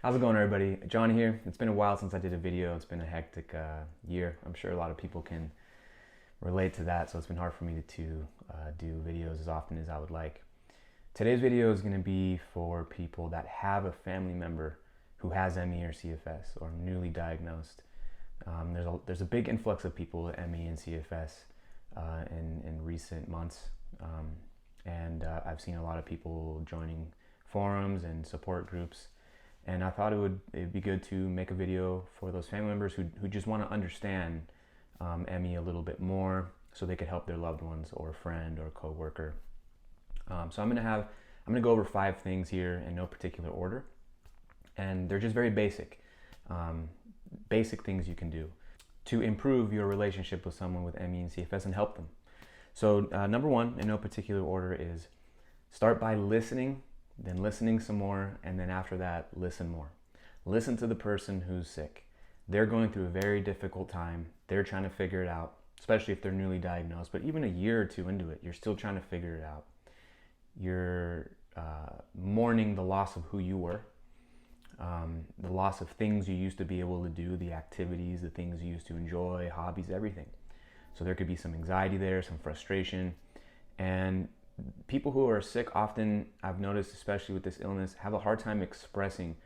How's it going, everybody? John here. It's been a while since I did a video. It's been a hectic year. I'm sure a lot of people can relate to that, so it's been hard for me to do videos as often as I would like. Today's video is going to be for people that have a family member who has ME or CFS or newly diagnosed. There's a big influx of people with ME and CFS in recent months, and I've seen a lot of people joining forums and support groups. And I thought it'd be good to make a video for those family members who just want to understand ME a little bit more, so they could help their loved ones or a friend or a coworker. So I'm gonna go over 5 things here in no particular order, and they're just very basic, basic things you can do to improve your relationship with someone with ME and CFS and help them. So number 1, in no particular order, is start by listening, then listening some more, and then after that, listen more. Listen to the person who's sick. They're going through a very difficult time. They're trying to figure it out, especially if they're newly diagnosed. But even a year or 2 into it, you're still trying to figure it out. You're mourning the loss of who you were, the loss of things you used to be able to do, the activities, the things you used to enjoy, hobbies, everything. So there could be some anxiety there, some frustration, and people who are sick often, I've noticed, especially with this illness, have a hard time expressing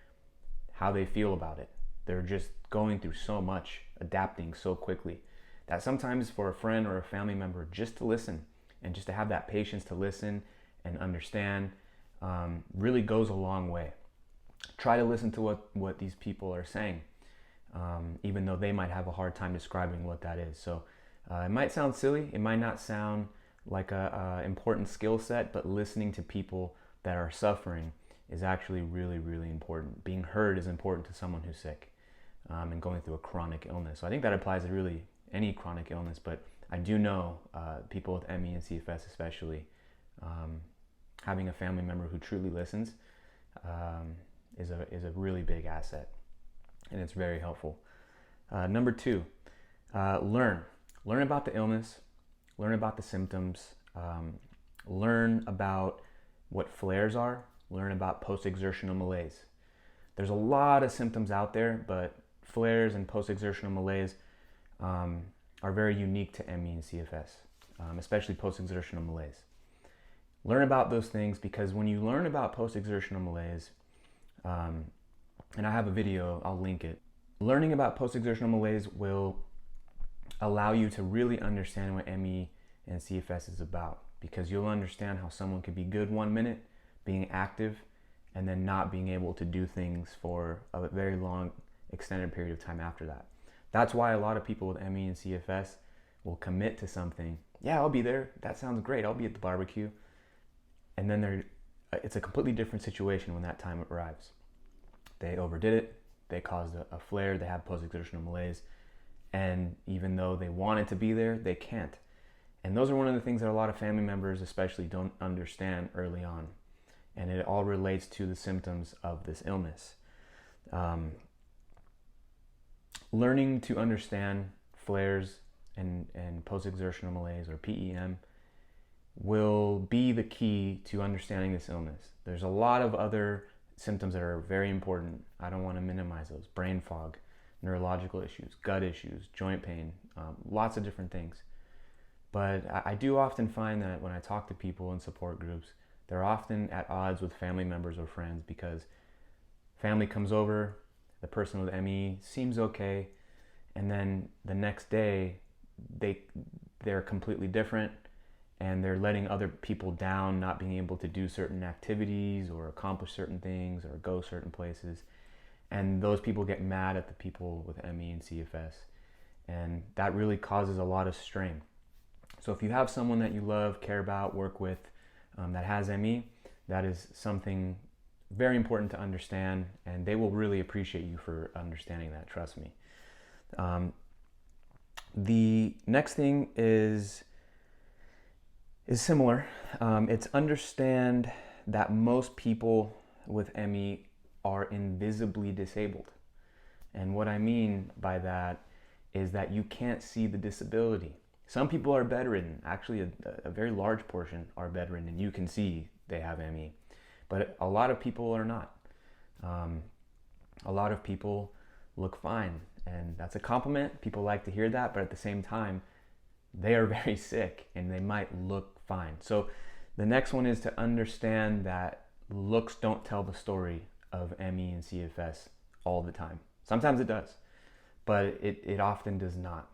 how they feel about it. They're just going through so much, adapting so quickly, that sometimes for a friend or a family member just to listen and just to have that patience to listen and understand really goes a long way. Try to listen to what these people are saying, even though they might have a hard time describing what that is. So it might sound silly, it might not sound like a important skill set, but listening to people that are suffering is actually really, really important. Being heard is important to someone who's sick and going through a chronic illness. So I think that applies to really any chronic illness, but I do know people with ME and CFS especially, having a family member who truly listens is a really big asset, and it's very helpful. Number 2, learn about the illness. Learn about the symptoms, learn about what flares are, learn about post-exertional malaise. There's a lot of symptoms out there, but flares and post-exertional malaise are very unique to ME and CFS, especially post-exertional malaise. Learn about those things, because when you learn about post-exertional malaise, and I have a video, I'll link it. Learning about post-exertional malaise will allow you to really understand what ME and CFS is about, because you'll understand how someone could be good 1 minute, being active, and then not being able to do things for a very long, extended period of time after that. That's why a lot of people with ME and CFS will commit to something. Yeah, I'll be there. That sounds great. I'll be at the barbecue. And then it's a completely different situation when that time arrives. They overdid it. They caused a flare. They have post-exertional malaise. And even though they wanted to be there, they can't. And those are one of the things that a lot of family members especially don't understand early on. And it all relates to the symptoms of this illness. Learning to understand flares and post-exertional malaise, or PEM, will be the key to understanding this illness. There's a lot of other symptoms that are very important. I don't want to minimize those. Brain fog, neurological issues, gut issues, joint pain, lots of different things. But I do often find that when I talk to people in support groups, they're often at odds with family members or friends, because family comes over, the person with ME seems okay, and then the next day they're completely different, and they're letting other people down, not being able to do certain activities or accomplish certain things or go certain places. And those people get mad at the people with ME and CFS. And that really causes a lot of strain. So if you have someone that you love, care about, work with, that has ME, that is something very important to understand, and they will really appreciate you for understanding that, trust me. The next thing is similar. It's understand that most people with ME are invisibly disabled. And what I mean by that is that you can't see the disability. Some people are bedridden. Actually, a very large portion are bedridden, and you can see they have ME. But a lot of people are not. a lot of people look fine, and that's a compliment. People like to hear that, but at the same time, they are very sick and they might look fine. So the next one is to understand that looks don't tell the story of ME and CFS all the time. Sometimes it does, but it often does not.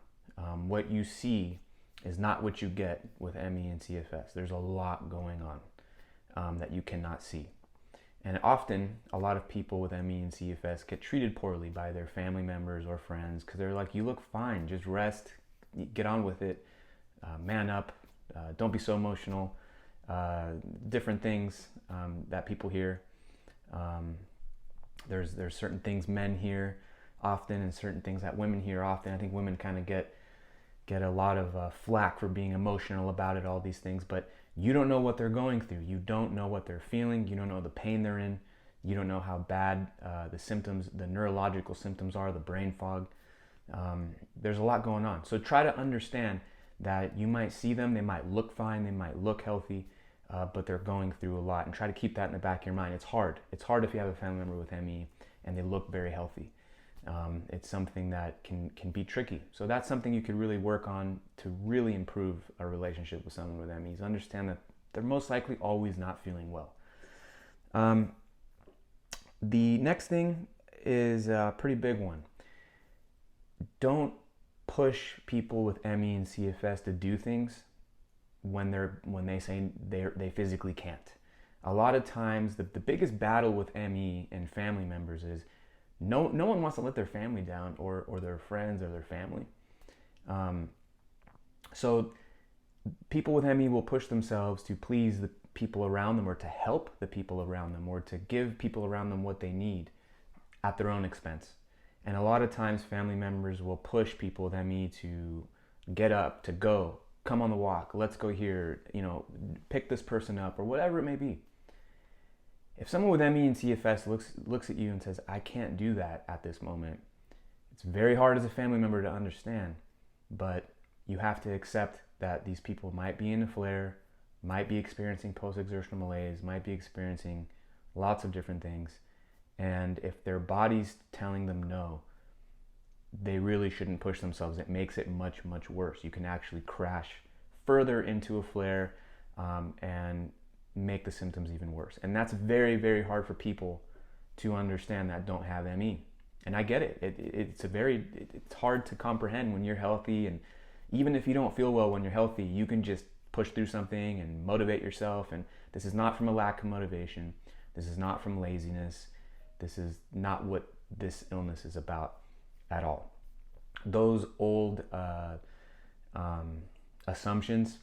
What you see is not what you get with ME and CFS. There's a lot going on that you cannot see. And often, a lot of people with ME and CFS get treated poorly by their family members or friends because they're like, you look fine, just rest, get on with it, man up, don't be so emotional, different things that people hear. There's certain things men hear often and certain things that women hear often. I think women kind of get a lot of flack for being emotional about it, all these things, but you don't know what they're going through. You don't know what they're feeling. You don't know the pain they're in. You don't know how bad the symptoms, the neurological symptoms are, the brain fog. There's a lot going on. So try to understand that you might see them, they might look fine, they might look healthy, but they're going through a lot, and try to keep that in the back of your mind. It's hard. It's hard if you have a family member with ME and they look very healthy. It's something that can be tricky. So that's something you could really work on to really improve a relationship with someone with ME, is understand that they're most likely always not feeling well. The next thing is a pretty big one. Don't push people with ME and CFS to do things when they say they physically can't. A lot of times the biggest battle with ME and family members is no one wants to let their family down or their friends or their family. So people with ME will push themselves to please the people around them or to help the people around them or to give people around them what they need at their own expense. And a lot of times family members will push people with ME to get up, to go, come on the walk, let's go here, pick this person up or whatever it may be. If someone with ME and CFS looks at you and says, I can't do that at this moment, it's very hard as a family member to understand, but you have to accept that these people might be in a flare, might be experiencing post-exertional malaise, might be experiencing lots of different things. And if their body's telling them no, they really shouldn't push themselves. It makes it much, much worse. You can actually crash further into a flare and make the symptoms even worse. And that's very, very hard for people to understand that don't have ME. And I get it. It's hard to comprehend when you're healthy, and even if you don't feel well when you're healthy, you can just push through something and motivate yourself. And this is not from a lack of motivation. This is not from laziness. This is not what this illness is about at all. Those old assumptions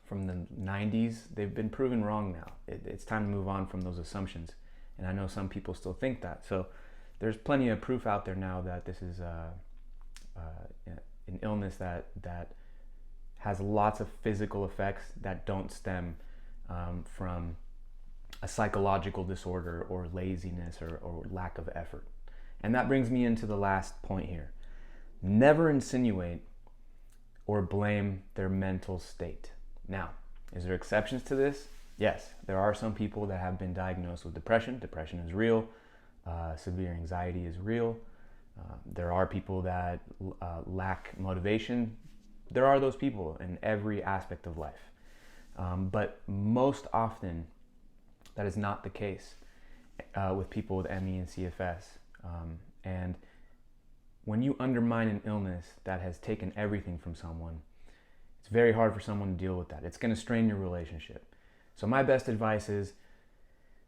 from the 90s, they've been proven wrong now. It's time to move on from those assumptions. And I know some people still think that. So there's plenty of proof out there now that this is an illness that has lots of physical effects that don't stem from a psychological disorder or laziness or lack of effort. And that brings me into the last point here. Never insinuate or blame their mental state. Now, is there exceptions to this? Yes, there are some people that have been diagnosed with depression. Depression is real. Severe anxiety is real. There are people that lack motivation. There are those people in every aspect of life. But most often, that is not the case with people with ME and CFS. And when you undermine an illness that has taken everything from someone, it's very hard for someone to deal with that. It's going to strain your relationship. So my best advice is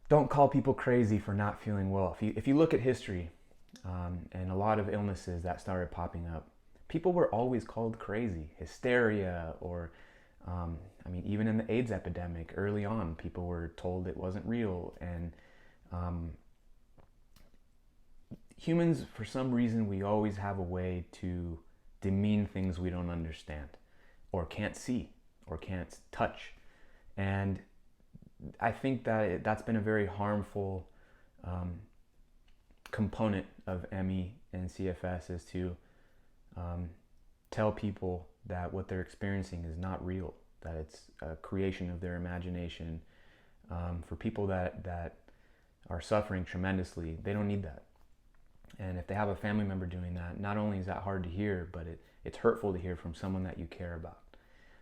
don't call people crazy for not feeling well. If you look at history and a lot of illnesses that started popping up, people were always called crazy, hysteria, or even in the AIDS epidemic early on, people were told it wasn't real. And humans, for some reason, we always have a way to demean things we don't understand or can't see or can't touch. And I think that that's been a very harmful component of ME and CFS, is to tell people that what they're experiencing is not real, that it's a creation of their imagination. For people that are suffering tremendously, they don't need that. And if they have a family member doing that, not only is that hard to hear, but it's hurtful to hear from someone that you care about.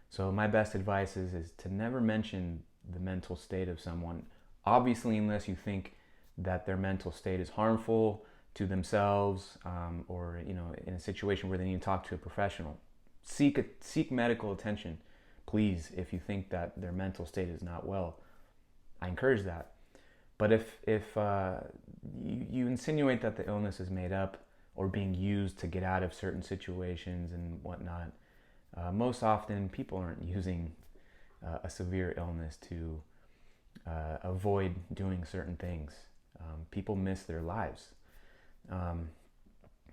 So my best advice is to never mention the mental state of someone, obviously unless you think that their mental state is harmful to themselves, or in a situation where they need to talk to a professional. Seek medical attention, please, if you think that their mental state is not well. I encourage that. But if you insinuate that the illness is made up or being used to get out of certain situations and whatnot, most often people aren't using a severe illness to avoid doing certain things. People miss their lives. And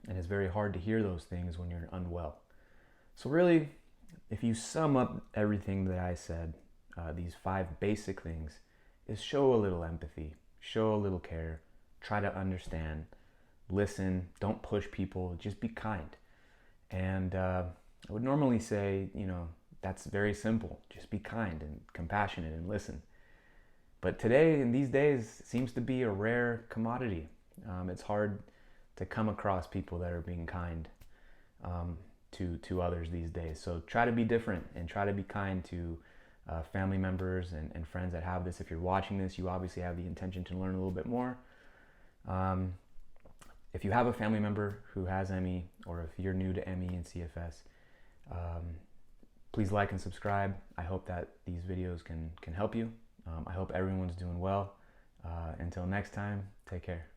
it's very hard to hear those things when you're unwell. So really, if you sum up everything that I said, these 5 basic things, is show a little empathy, show a little care, try to understand, listen, don't push people, just be kind. And I would normally say, that's very simple. Just be kind and compassionate and listen. But today, in these days, it seems to be a rare commodity. It's hard to come across people that are being kind to others these days. So try to be different and try to be kind to family members and friends that have this. If you're watching this, you obviously have the intention to learn a little bit more. If you have a family member who has ME, or if you're new to ME and CFS, please like and subscribe. I hope that these videos can help you. I hope everyone's doing well. Until next time, take care.